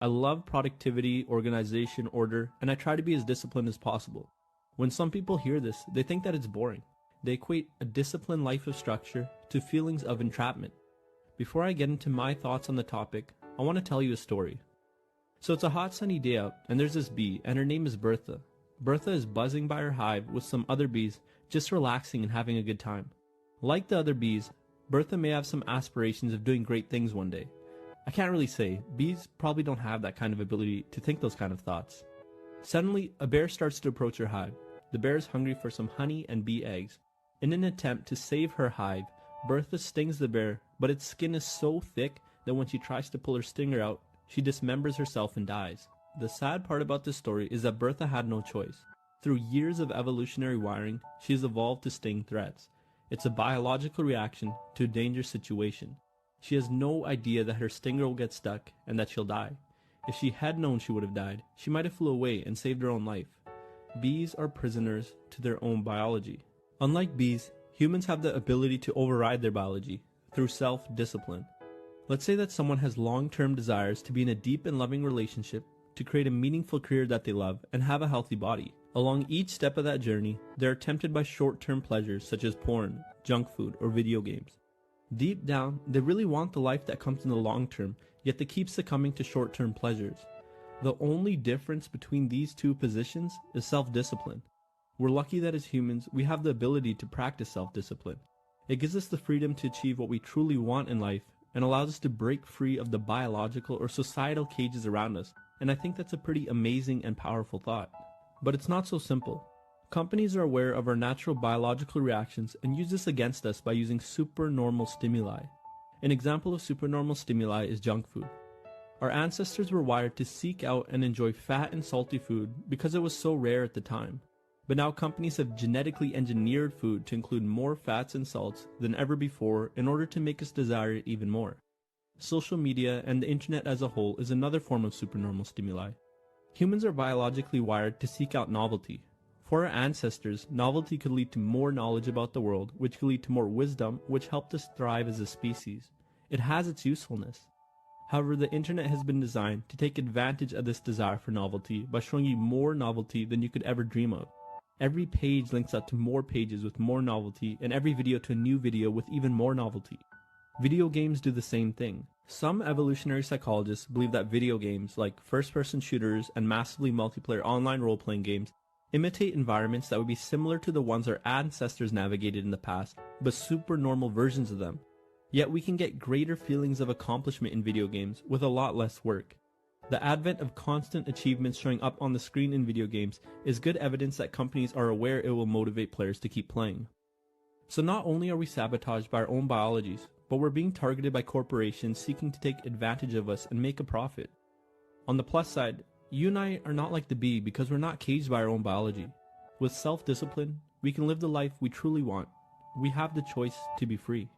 I love productivity, organization, order, and I try to be as disciplined as possible. When some people hear this, they think that it's boring. They equate a disciplined life of structure to feelings of entrapment. Before I get into my thoughts on the topic, I want to tell you a story. So it's a hot sunny day out, and there's this bee, and her name is Bertha. Bertha is buzzing by her hive with some other bees, just relaxing and having a good time. Like the other bees, Bertha may have some aspirations of doing great things one day. I can't really say. Bees probably don't have that kind of ability to think those kind of thoughts. Suddenly, a bear starts to approach her hive. The bear is hungry for some honey and bee eggs. In an attempt to save her hive, Bertha stings the bear, but its skin is so thick that when she tries to pull her stinger out, she dismembers herself and dies. The sad part about this story is that Bertha had no choice. Through years of evolutionary wiring, she has evolved to sting threats. It's a biological reaction to a dangerous situation. She has no idea that her stinger will get stuck and that she'll die. If she had known she would have died, she might have flew away and saved her own life. Bees are prisoners to their own biology. Unlike bees, humans have the ability to override their biology through self-discipline. Let's say that someone has long-term desires to be in a deep and loving relationship, to create a meaningful career that they love, and have a healthy body. Along each step of that journey, they are tempted by short-term pleasures such as porn, junk food, or video games. Deep down, they really want the life that comes in the long term, yet they keep succumbing to short-term pleasures. The only difference between these two positions is self-discipline. We're lucky that as humans, we have the ability to practice self-discipline. It gives us the freedom to achieve what we truly want in life and allows us to break free of the biological or societal cages around us, and I think that's a pretty amazing and powerful thought. But it's not so simple. Companies are aware of our natural biological reactions and use this against us by using supernormal stimuli. An example of supernormal stimuli is junk food. Our ancestors were wired to seek out and enjoy fat and salty food because it was so rare at the time. But now companies have genetically engineered food to include more fats and salts than ever before in order to make us desire it even more. Social media and the internet as a whole is another form of supernormal stimuli. Humans are biologically wired to seek out novelty. For our ancestors, novelty could lead to more knowledge about the world, which could lead to more wisdom, which helped us thrive as a species. It has its usefulness. However, the internet has been designed to take advantage of this desire for novelty by showing you more novelty than you could ever dream of. Every page links out to more pages with more novelty, and every video to a new video with even more novelty. Video games do the same thing. Some evolutionary psychologists believe that video games, like first-person shooters and massively multiplayer online role-playing games, imitate environments that would be similar to the ones our ancestors navigated in the past, but supernormal versions of them. Yet we can get greater feelings of accomplishment in video games with a lot less work. The advent of constant achievements showing up on the screen in video games is good evidence that companies are aware it will motivate players to keep playing. So not only are we sabotaged by our own biologies, but we're being targeted by corporations seeking to take advantage of us and make a profit. On the plus side, you and I are not like the bee because we're not caged by our own biology. With self-discipline, we can live the life we truly want. We have the choice to be free.